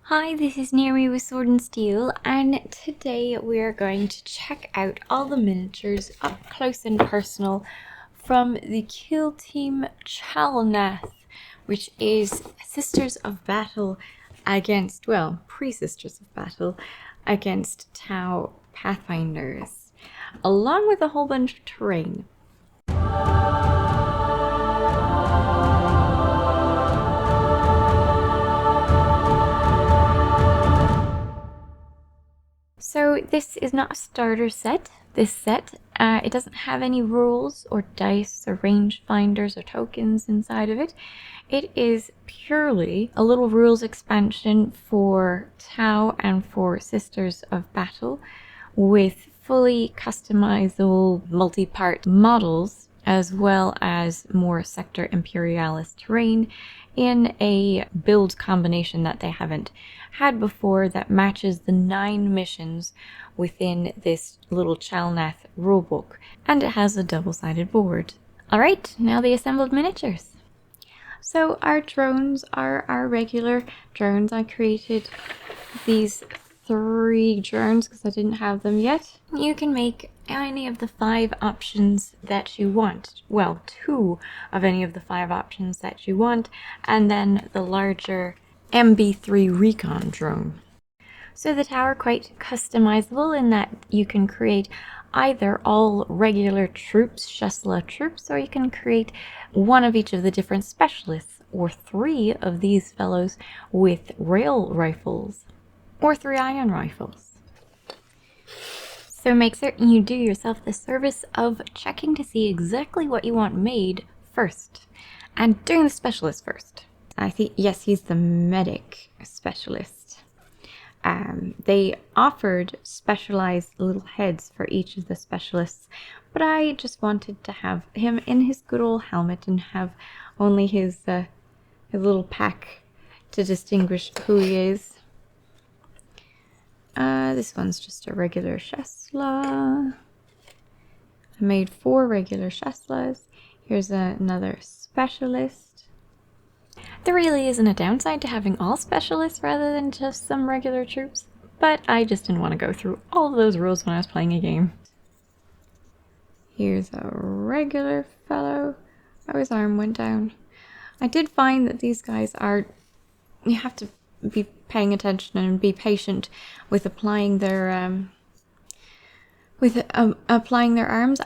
Hi, this is Naomi with Sword and Steel, and today we are going to check out all the miniatures up close and personal from the Kill Team Chalnath, which is Sisters of Battle against, well, pre-Sisters of Battle against T'au Pathfinders, along with a whole bunch of terrain. So this is not a starter set. This set, it doesn't have any rules or dice or range finders or tokens inside of it. It is purely a little rules expansion for T'au and for Sisters of Battle with fully customizable multi-part models, as well as more Sector Imperialis terrain in a build combination that they haven't had before that matches the 9 missions within this little Chalnath rulebook, and it has a double-sided board. Alright, now the assembled miniatures. So our drones are our regular drones. I created these 3 drones because I didn't have them yet. You can make any of the 5 options that you want. Well, 2 of any of the 5 options that you want, and then the larger MB3 Recon drone. So the T'au are quite customizable in that you can create either all regular troops, Shesla troops, or you can create one of each of the different specialists, or 3 of these fellows with rail rifles, or 3 iron rifles. So make certain you do yourself the service of checking to see exactly what you want made first, and doing the specialist first. I think, yes, he's the medic specialist. They offered specialized little heads for each of the specialists, but I just wanted to have him in his good old helmet and have only his little pack to distinguish who he is. This one's just a regular Shesla. I made 4 regular Sheslas. Here's another specialist. There really isn't a downside to having all specialists rather than just some regular troops, but I just didn't want to go through all of those rules when I was playing a game. Here's a regular fellow. Oh, his arm went down. I did find that these guys are... You have to be paying attention and be patient with applying their arms.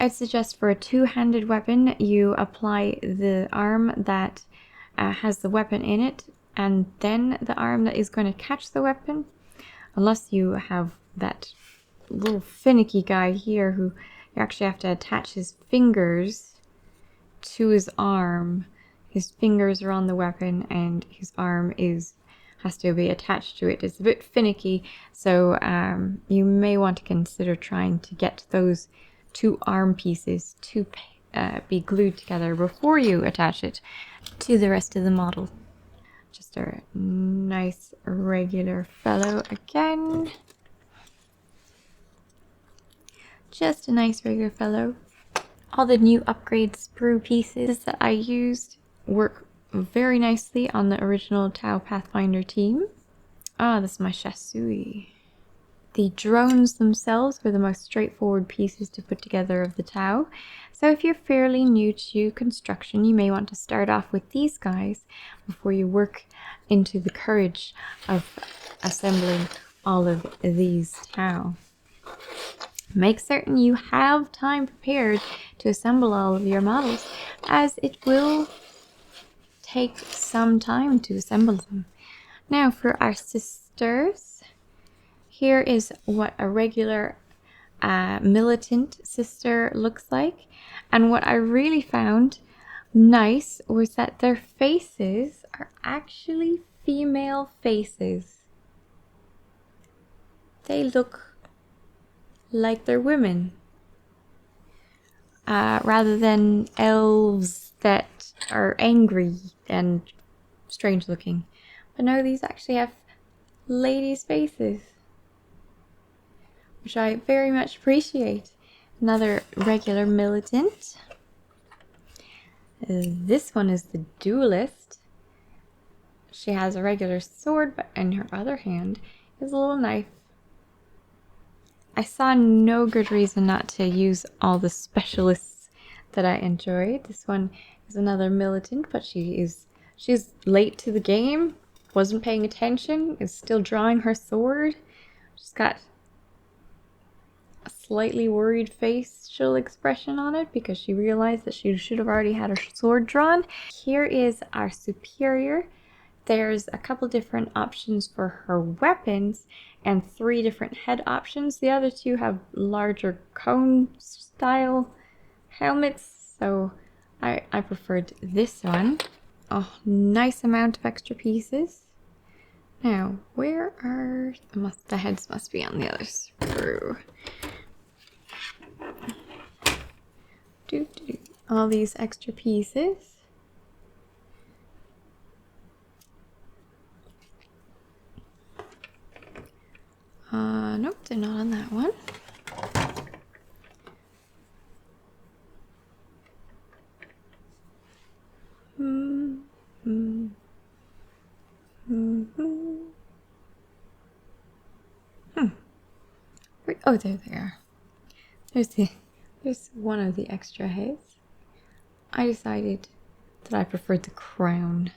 I'd suggest for a 2-handed weapon, you apply the arm that has the weapon in it, and then the arm that is going to catch the weapon, unless you have that little finicky guy here who you actually have to attach his fingers to his arm. His fingers are on the weapon and his arm has to be attached to it. It's a bit finicky, so you may want to consider trying to get those 2 arm pieces to be glued together before you attach it to the rest of the model. Just a nice regular fellow again. Just a nice regular fellow. All the new upgrade sprue pieces that I used work very nicely on the original T'au Pathfinder team. Ah, this is my Shasui. The drones themselves were the most straightforward pieces to put together of the T'au. So if you're fairly new to construction, you may want to start off with these guys before you work into the courage of assembling all of these T'au. Make certain you have time prepared to assemble all of your models, as it will take some time to assemble them. Now for our sisters, here is what a regular militant sister looks like, and what I really found nice was that their faces are actually female faces. They look like they're women, rather than elves that are angry and strange looking. But no, these actually have ladies' faces, which I very much appreciate. Another regular militant. This one is the duelist. she has a regular sword, but in her other hand is a little knife. I saw no good reason not to use all the specialists that I enjoyed. This one is another militant, but she's late to the game, wasn't paying attention, is still drawing her sword. She's got a slightly worried facial expression on it because she realized that she should have already had her sword drawn. Here is our superior. There's a couple different options for her weapons and 3 different head options. The other 2 have larger cone style helmets, so I preferred this one. A nice amount of extra pieces. Now, where are the heads? Must be on the other sprue. All these extra pieces. Nope, they're not on that one. Oh, there they are. There's one of the extra heads. I decided that I preferred the crown.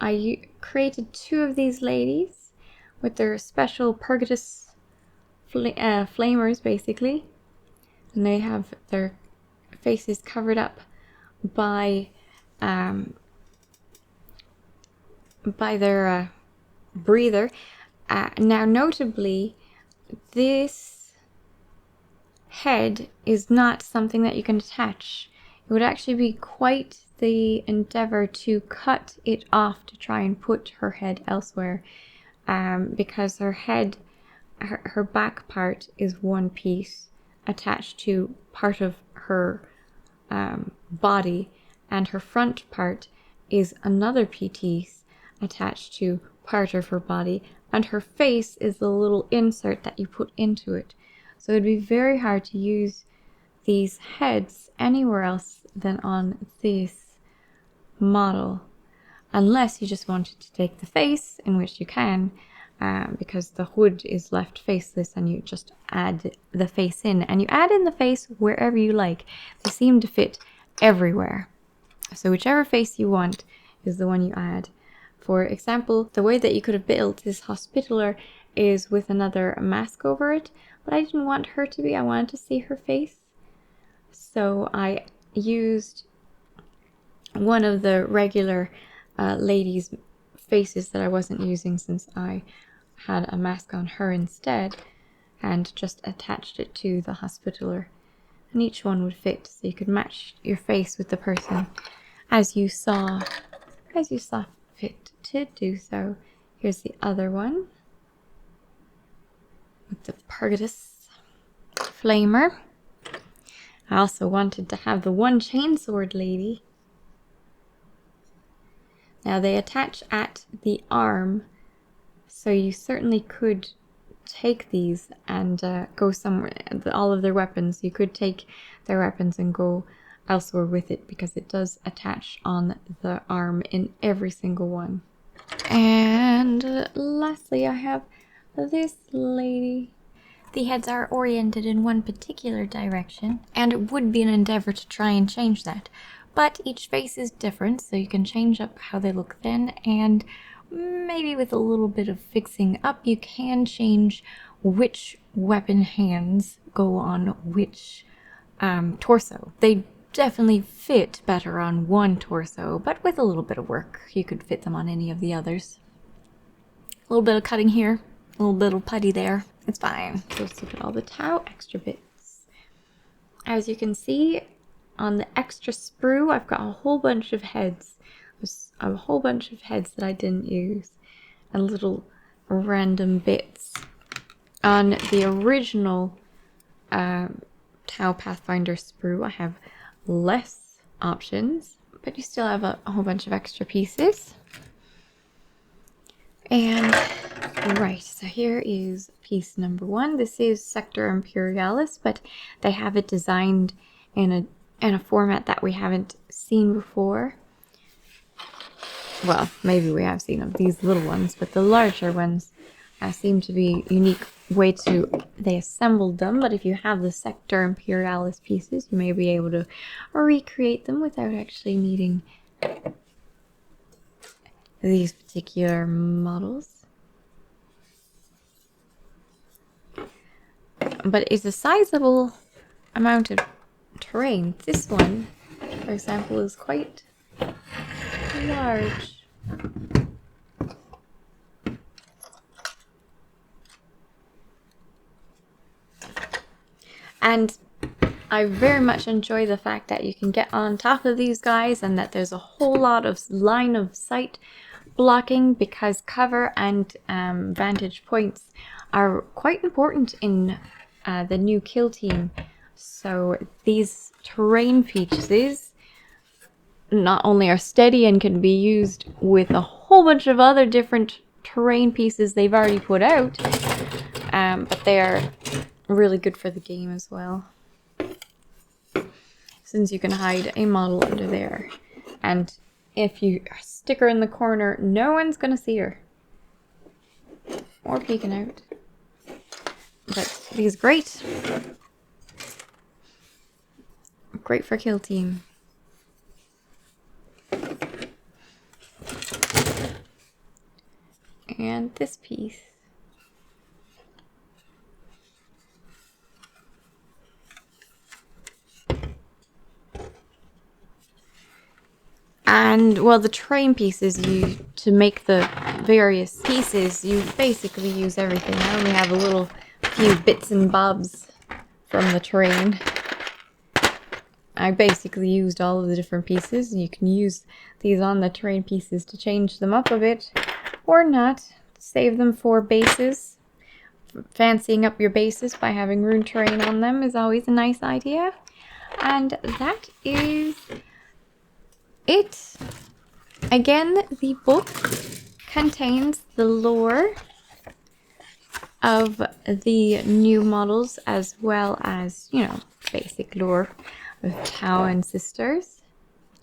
I created 2 of these ladies with their special Purgatus flamers, basically. And they have their faces covered up by their breather. Now, notably, this head is not something that you can attach. It would actually be quite the endeavor to cut it off to try and put her head elsewhere, because her head, her back part is one piece attached to part of her body, and her front part is another piece attached to part of her body, and her face is the little insert that you put into it. So it'd be very hard to use these heads anywhere else than on this model, unless you just wanted to take the face, in which you can, because the hood is left faceless and you just add the face in, and you add in the face wherever you like. They seem to fit everywhere, so whichever face you want is the one you add. For example, the way that you could have built this Hospitaller is with another mask over it, but I didn't want her to be. I wanted to see her face, so I used one of the regular ladies' faces that I wasn't using since I had a mask on her instead, and just attached it to the Hospitaller, and each one would fit, so you could match your face with the person as you saw fit to do so. Here's the other one with the Purgatus flamer. I also wanted to have the one chainsword lady. Now they attach at the arm, so you certainly could take these and go somewhere. All of their weapons, you could take their weapons and go elsewhere with it, because it does attach on the arm in every single one. And lastly, I have this lady. The heads are oriented in one particular direction, and it would be an endeavor to try and change that. But each face is different, so you can change up how they look then, and maybe with a little bit of fixing up, you can change which weapon hands go on which torso. They definitely fit better on one torso, but with a little bit of work, you could fit them on any of the others. A little bit of cutting here, a little bit of putty there. It's fine. So let's look at all the T'au extra bits. As you can see, on the extra sprue, I've got a whole bunch of heads. There's a whole bunch of heads that I didn't use, and little random bits. On the original T'au Pathfinder sprue, I have less options, but you still have a whole bunch of extra pieces. And right, so here is piece number 1. This is Sector Imperialis, but they have it designed in a format that we haven't seen before. well, maybe we have seen of these little ones, but the larger ones seem to be unique way to they assembled them. But if you have the Sector Imperialis pieces, you may be able to recreate them without actually needing these particular models. But it's a sizable amount of terrain. This one, for example, is quite large. And I very much enjoy the fact that you can get on top of these guys and that there's a whole lot of line of sight blocking, because cover and vantage points are quite important in the new kill team. So these terrain pieces not only are steady and can be used with a whole bunch of other different terrain pieces they've already put out, but they are really good for the game as well, since you can hide a model under there, and if you stick her in the corner, no one's gonna see her or peeking out. But these great for kill team. And this piece. And well, the terrain pieces, to make the various pieces, you basically use everything. I only have a little few bits and bobs from the terrain. I basically used all of the different pieces. You can use these on the terrain pieces to change them up a bit, or not. Save them for bases. Fancying up your bases by having rune terrain on them is always a nice idea. And that is it. Again, the book contains the lore of the new models, as well as, you know, basic lore of T'au and sisters.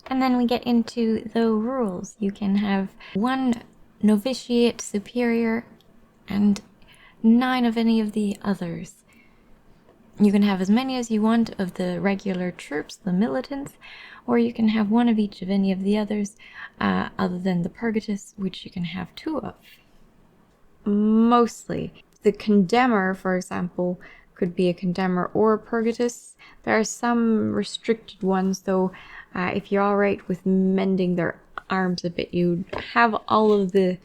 And then we get into the rules. You can have 1 novitiate superior and 9 of any of the others. You can have as many as you want of the regular troops, the militants, or you can have 1 of each of any of the others, other than the purgatus, which you can have 2 of. Mostly. The condemner, for example, could be a condemner or a purgatus. There are some restricted ones, though. If you're alright with mending their arms a bit, you have all of the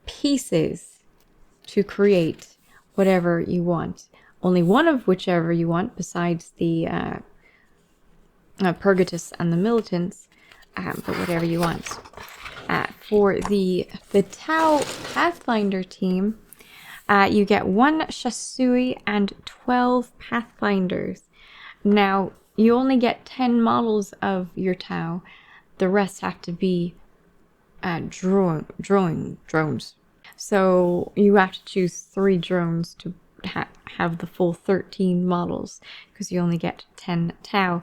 pieces to create whatever you want. Only 1 of whichever you want, besides the purgatus and the militants, but whatever you want. For the T'au Pathfinder team, you get 1 Shasui and 12 Pathfinders. Now, you only get 10 models of your T'au. The rest have to be drones. So you have to choose 3 drones to have the full 13 models, because you only get 10 T'au.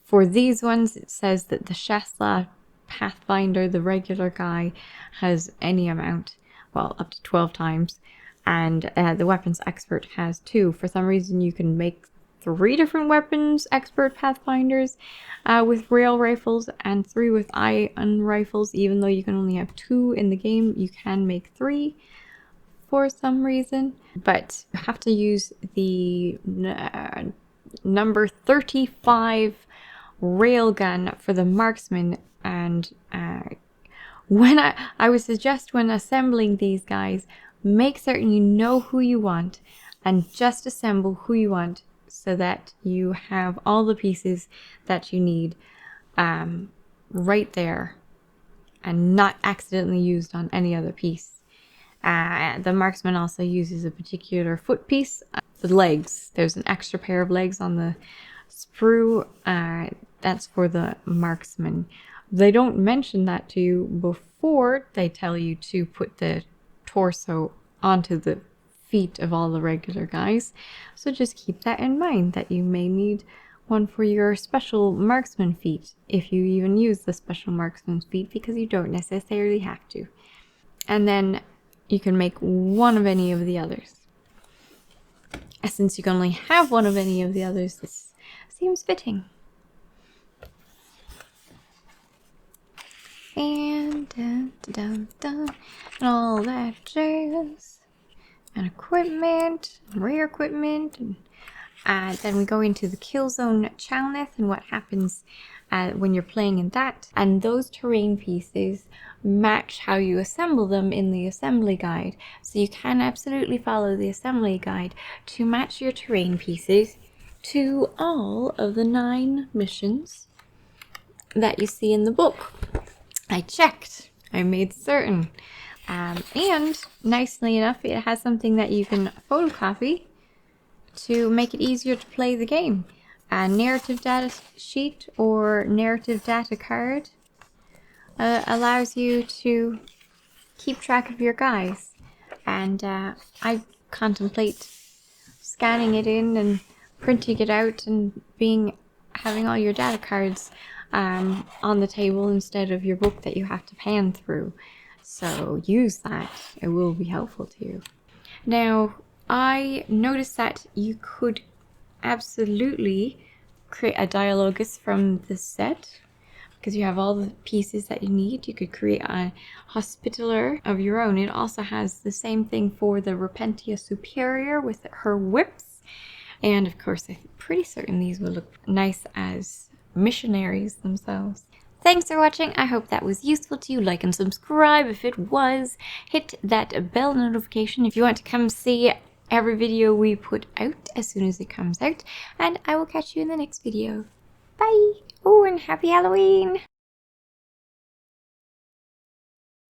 For these ones, it says that the Shasla Pathfinder, the regular guy, has any amount, well, up to 12 times, and the weapons expert has 2. For some reason, you can make 3 different weapons expert Pathfinders with rail rifles and 3 with iron rifles. Even though you can only have 2 in the game, you can make 3 for some reason. But you have to use the number 35 railgun for the marksman. And when I would suggest, when assembling these guys, make certain you know who you want and just assemble who you want, so that you have all the pieces that you need right there and not accidentally used on any other piece. The marksman also uses a particular foot piece. The legs, there's an extra pair of legs on the sprue. That's for the marksman. They don't mention that to you before they tell you to put the torso onto the feet of all the regular guys. So just keep that in mind, that you may need one for your special marksman feat, if you even use the special marksman feat, because you don't necessarily have to. And then you can make one of any of the others. Since you can only have one of any of the others, this seems fitting. And dun, dun, dun, and all that jazz. And equipment, and rare equipment, and then we go into the Kill Zone Chalnath and what happens when you're playing in that. And those terrain pieces match how you assemble them in the assembly guide. So you can absolutely follow the assembly guide to match your terrain pieces to all of the 9 missions that you see in the book. I checked. I made certain. And nicely enough, it has something that you can photocopy to make it easier to play the game. A narrative data sheet or narrative data card allows you to keep track of your guys. And I contemplate scanning it in and printing it out and having all your data cards on the table instead of your book that you have to pan through. So use that. It will be helpful to you. Now, I noticed that you could absolutely create a dialogus from the set because you have all the pieces that you need. You could create a hospitaller of your own. It also has the same thing for the Repentia Superior with her whips. And of course, I'm pretty certain these will look nice as missionaries themselves. Thanks for watching. I hope that was useful to you. Like and subscribe if it was. Hit that bell notification if you want to come see every video we put out as soon as it comes out. And I will catch you in the next video. Bye! Oh, and happy Halloween!